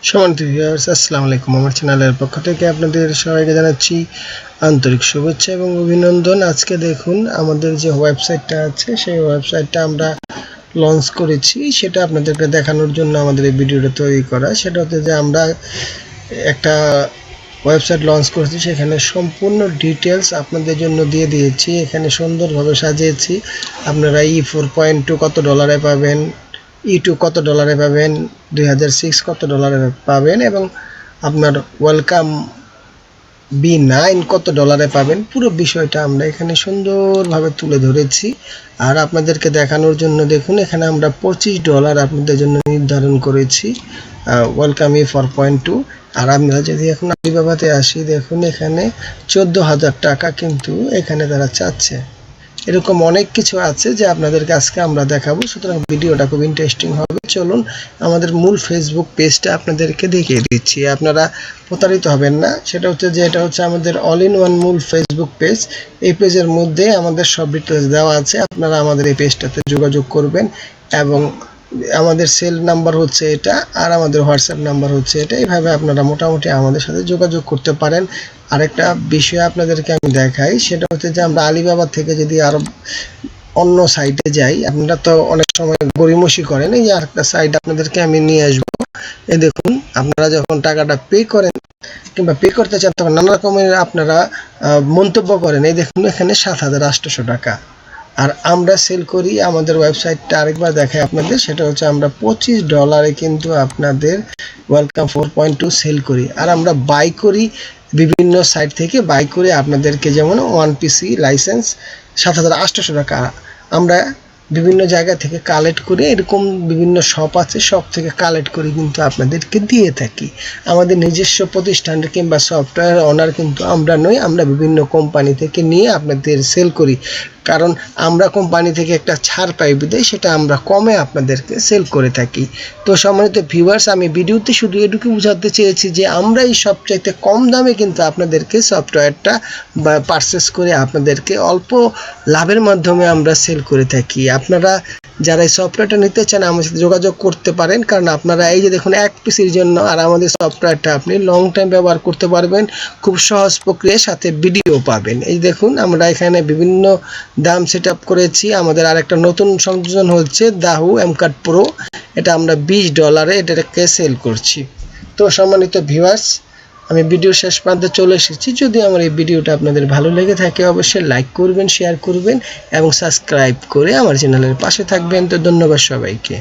সম্মানিত ভিউয়ার্স, আসসালামু আলাইকুম। আমার চ্যানেলের পক্ষ থেকে আপনাদের সবাইকে জানাচ্ছি আন্তরিক শুভেচ্ছা এবং অভিনন্দন। আজকে দেখুন আমাদের যে ওয়েবসাইটটা আছে সেই ওয়েবসাইটটা আমরা লঞ্চ করেছি, সেটা আপনাদেরকে দেখানোর জন্য আমাদের এই ভিডিওটা তৈরি করা। সেটা হচ্ছে যে আমরা একটা ওয়েবসাইট লঞ্চ করেছি, সেখানে সম্পূর্ণ ডিটেলস আপনাদের জন্য দিয়ে দিয়েছি। এখানে সুন্দরভাবে সাজিয়েছি। আপনারা E4.2 কত ডলারে পাবেন, E2 কত ডলারে পাবেন, 2006 কত ডলারে পাবেন এবং আপনার ওয়েলকাম B9 কত ডলারে পাবেন, পুরো বিষয়টা আমরা এখানে সুন্দরভাবে তুলে ধরেছি। আর আপনাদেরকে দেখানোর জন্য দেখুন এখানে আমরা $25 আপনাদের জন্য নির্ধারণ করেছি ওয়েলকাম E4.2। আর আমরা যদি এখন আলিবাবাতে আসি, দেখুন এখানে 14,000 টাকা কিন্তু এখানে তারা চাচ্ছে। এরকম অনেক কিছু আছে যে আপনাদেরকে আজকে আমরা দেখাবো, সুতরাং ভিডিওটা খুব ইন্টারেস্টিং হবে। চলুন আমাদের মূল ফেসবুক পেজটা আপনাদেরকে দেখিয়ে দিচ্ছি, আপনারা প্রতারিত হবেন না। সেটা হচ্ছে যে এটা হচ্ছে আমাদের অল ইন ওয়ান মূল ফেসবুক পেজ। এই পেজের মধ্যে আমাদের সব ডিটেলস দেওয়া আছে। আপনারা আমাদের এই পেজটাতে যোগাযোগ করবেন এবং আমাদের সেল নাম্বার হচ্ছে এটা, আর আমাদের হোয়াটসঅ্যাপ নাম্বার হচ্ছে এটা। এইভাবে আপনারা মোটামুটি আমাদের সাথে যোগাযোগ করতে পারেন। আরেকটা বিষয় আপনাদেরকে আমি দেখাই, সেটা হচ্ছে যে আমরা আলিবাবা থেকে যদি আরো অন্য সাইটে যাই, আপনারা তো অনেক সময় গড়িমসি করেন। এই যে আরেকটা সাইট আপনাদেরকে আমি নিয়ে আসবো। এই দেখুন, আপনারা যখন টাকাটা পে করেন কিংবা পে করতে চান তখন নানা রকমের আপনারা মন্তব্য করেন। এই দেখুন এখানে 7,800 টাকা। আর আমরা সেল করি, আমাদের ওয়েবসাইটটা আরেকবার দেখাই আপনাদের, সেটা হচ্ছে আমরা $25 কিন্তু আপনাদের ওয়েলকাম 4.2 সেল করি। আর আমরা বাই করি বিভিন্ন সাইট থেকে, বাই করে আপনাদেরকে, যেমন 1PC লাইসেন্স 7,800 টাকা আমরা বিভিন্ন জায়গা থেকে কালেক্ট করে, এরকম বিভিন্ন শপ আছে, শপ থেকে কালেক্ট করে কিন্তু আপনাদেরকে দিয়ে থাকি। আমাদের নিজস্ব প্রতিষ্ঠান কিংবা সফটওয়্যার ওনার কিন্তু আমরা নই, আমরা বিভিন্ন কোম্পানি থেকে নিয়ে আপনাদের সেল করি। কারণ আমরা কোম্পানি থেকে একটা ছাড় পাই বিধায় সেটা আমরা কমে আপনাদেরকে সেল করে থাকি। তো সম্মানিত ভিউয়ার্স, আমি ভিডিওতে শুধু এটুকু বোঝাতে চেয়েছি যে আমরা এই সবচাইতে কম দামে কিন্তু আপনাদেরকে সফটওয়্যারটা পারচেস করে আপনাদেরকে অল্প লাভের মাধ্যমে আমরা সেল করে থাকি। আপনারা যারা এই সফটওয়্যারটা নিতে চান আমার সাথে যোগাযোগ করতে পারেন, কারণ আপনারা এই যে দেখুন 1 পিসির জন্য আর আমাদের সফটওয়্যারটা আপনি লং টাইম ব্যবহার করতে পারবেন, খুব সহজ প্রক্রিয়ার সাথে ভিডিও পাবেন। এই দেখুন আমরা এখানে বিভিন্ন দাম সেট আপ করেছি। আমাদের আরেকটা নতুন সংযোজন হচ্ছে দাহু এমকাট প্রো, এটা আমরা $20 এটাকে সেল করছি। তো সম্মানিত ভিউয়ার্স, আমি ভিডিও শেষ প্রান্তে চলে এসেছি। যদি আমার এই ভিডিওটা আপনাদের ভালো লেগে থাকে অবশ্যই লাইক করবেন, শেয়ার করবেন এবং সাবস্ক্রাইব করে আমার চ্যানেলের পাশে থাকবেন। তো ধন্যবাদ সবাইকে।